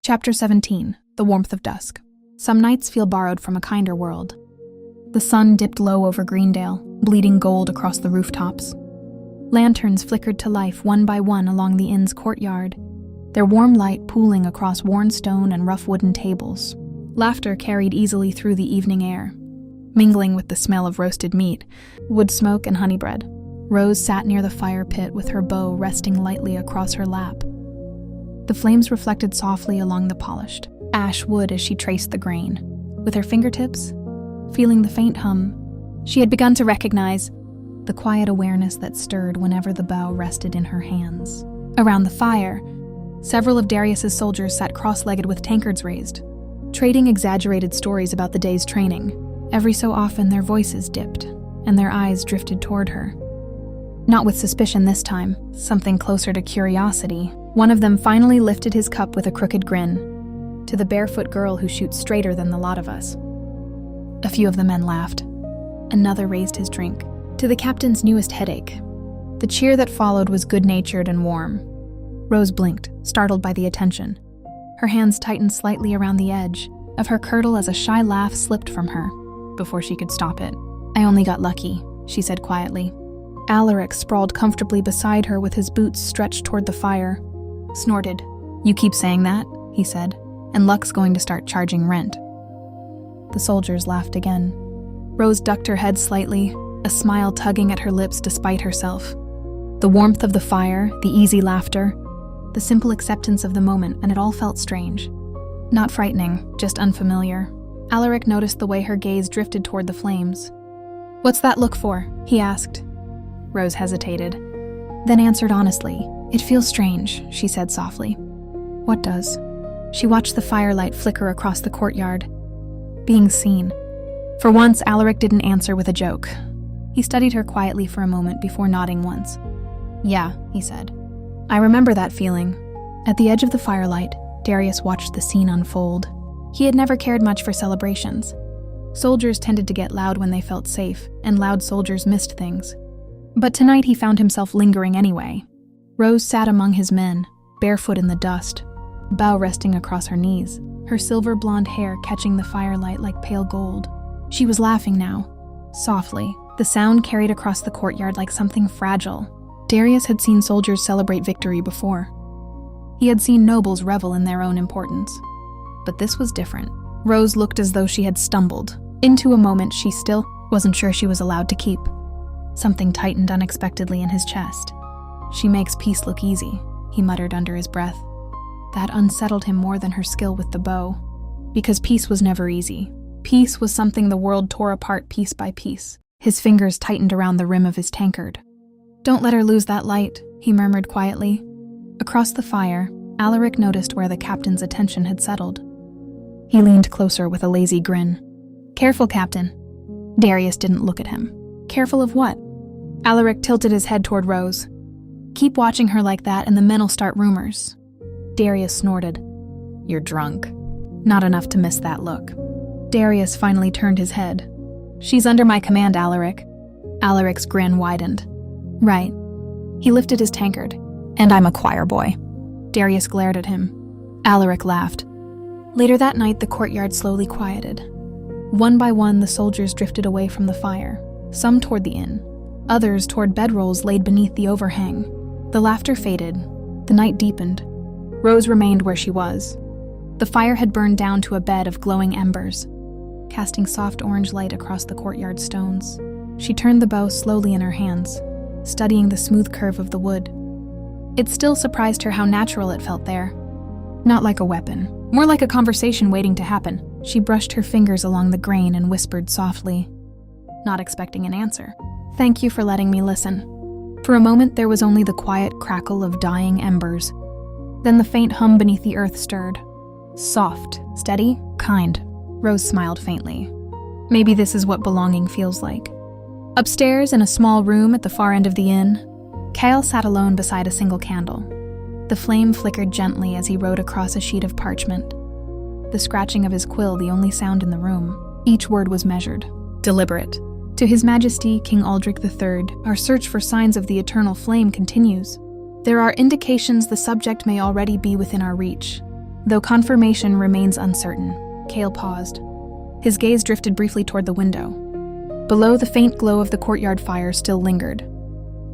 Chapter 17. The Warmth of Dusk. Some nights feel borrowed from a kinder world. The sun dipped low over Greendale, bleeding gold across the rooftops. Lanterns flickered to life one by one along the inn's courtyard, their warm light pooling across worn stone and rough wooden tables. Laughter carried easily through the evening air, mingling with the smell of roasted meat, wood smoke, and honey bread. Rose sat near the fire pit with her bow resting lightly across her lap. The flames reflected softly along the polished ash wood as she traced the grain. With her fingertips, feeling the faint hum, she had begun to recognize the quiet awareness that stirred whenever the bow rested in her hands. Around the fire, several of Darius's soldiers sat cross-legged with tankards raised, trading exaggerated stories about the day's training. Every so often their voices dipped, and their eyes drifted toward her. Not with suspicion this time, something closer to curiosity. One of them finally lifted his cup with a crooked grin. "To the barefoot girl who shoots straighter than the lot of us." A few of the men laughed. Another raised his drink. "To the captain's newest headache." The cheer that followed was good-natured and warm. Rose blinked, startled by the attention. Her hands tightened slightly around the edge of her kirtle as a shy laugh slipped from her before she could stop it. "I only got lucky," she said quietly. Alaric sprawled comfortably beside her with his boots stretched toward the fire. Snorted. "You keep saying that," he said, "and luck's going to start charging rent." The soldiers laughed again. Rose ducked her head slightly, a smile tugging at her lips despite herself. The warmth of the fire, the easy laughter, the simple acceptance of the moment, and it all felt strange. Not frightening, just unfamiliar. Alaric noticed the way her gaze drifted toward the flames. "What's that look for?" he asked. Rose hesitated, then answered honestly. "It feels strange," she said softly. "What does?" She watched the firelight flicker across the courtyard. Being seen. For once, Alaric didn't answer with a joke. He studied her quietly for a moment before nodding once. "Yeah," he said. "I remember that feeling." At the edge of the firelight, Darius watched the scene unfold. He had never cared much for celebrations. Soldiers tended to get loud when they felt safe, and loud soldiers missed things. But tonight he found himself lingering anyway. Rose sat among his men, barefoot in the dust, bow resting across her knees, her silver blonde hair catching the firelight like pale gold. She was laughing now, softly. The sound carried across the courtyard like something fragile. Darius had seen soldiers celebrate victory before. He had seen nobles revel in their own importance. But this was different. Rose looked as though she had stumbled into a moment she still wasn't sure she was allowed to keep. Something tightened unexpectedly in his chest. "She makes peace look easy," he muttered under his breath. That unsettled him more than her skill with the bow. Because peace was never easy. Peace was something the world tore apart piece by piece. His fingers tightened around the rim of his tankard. "Don't let her lose that light," he murmured quietly. Across the fire, Alaric noticed where the captain's attention had settled. He leaned closer with a lazy grin. "Careful, Captain." Darius didn't look at him. "Careful of what?" Alaric tilted his head toward Rose. "Keep watching her like that and the men'll start rumors." Darius snorted. "You're drunk." Not enough to miss that look. Darius finally turned his head. "She's under my command, Alaric." Alaric's grin widened. "Right." He lifted his tankard. "And I'm a choir boy." Darius glared at him. Alaric laughed. Later that night, the courtyard slowly quieted. One by one, the soldiers drifted away from the fire, some toward the inn, others toward bedrolls laid beneath the overhang. The laughter faded. The night deepened. Rose remained where she was. The fire had burned down to a bed of glowing embers, casting soft orange light across the courtyard stones. She turned the bow slowly in her hands, studying the smooth curve of the wood. It still surprised her how natural it felt there. Not like a weapon, more like a conversation waiting to happen. She brushed her fingers along the grain and whispered softly, not expecting an answer. "Thank you for letting me listen." For a moment, there was only the quiet crackle of dying embers. Then the faint hum beneath the earth stirred. Soft, steady, kind. Rose smiled faintly. Maybe this is what belonging feels like. Upstairs, in a small room at the far end of the inn, Kael sat alone beside a single candle. The flame flickered gently as he wrote across a sheet of parchment. The scratching of his quill the only sound in the room. Each word was measured, deliberate. "To His Majesty, King Aldric III, our search for signs of the eternal flame continues. There are indications the subject may already be within our reach. Though confirmation remains uncertain, Kael paused. His gaze drifted briefly toward the window. Below, the faint glow of the courtyard fire still lingered.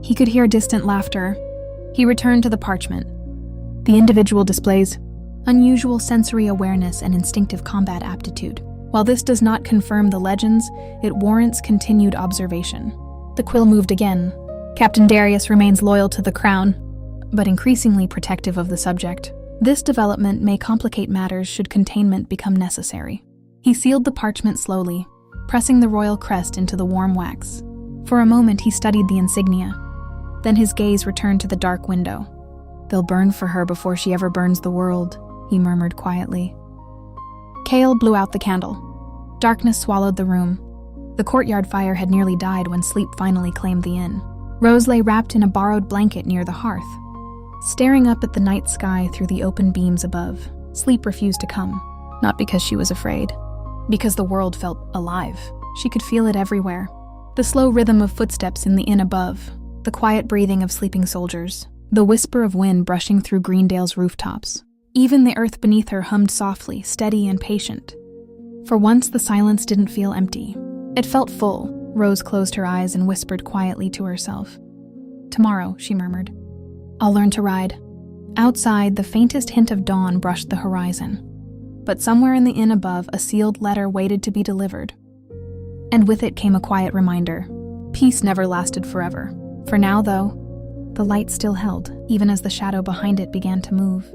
He could hear distant laughter. He returned to the parchment. The individual displays unusual sensory awareness and instinctive combat aptitude. While this does not confirm the legends, it warrants continued observation. The quill moved again. Captain Darius remains loyal to the crown, but increasingly protective of the subject. This development may complicate matters should containment become necessary. He sealed the parchment slowly, pressing the royal crest into the warm wax. For a moment he studied the insignia. Then his gaze returned to the dark window. "They'll burn for her before she ever burns the world," he murmured quietly. Kael blew out the candle. Darkness swallowed the room. The courtyard fire had nearly died when sleep finally claimed the inn. Rose lay wrapped in a borrowed blanket near the hearth. Staring up at the night sky through the open beams above, sleep refused to come. Not because she was afraid, because the world felt alive. She could feel it everywhere. The slow rhythm of footsteps in the inn above, the quiet breathing of sleeping soldiers, the whisper of wind brushing through Greendale's rooftops. Even the earth beneath her hummed softly, steady and patient. For once, the silence didn't feel empty. It felt full. Rose closed her eyes and whispered quietly to herself. "Tomorrow," she murmured, "I'll learn to ride." Outside, the faintest hint of dawn brushed the horizon. But somewhere in the inn above, a sealed letter waited to be delivered. And with it came a quiet reminder. Peace never lasted forever. For now, though, the light still held, even as the shadow behind it began to move.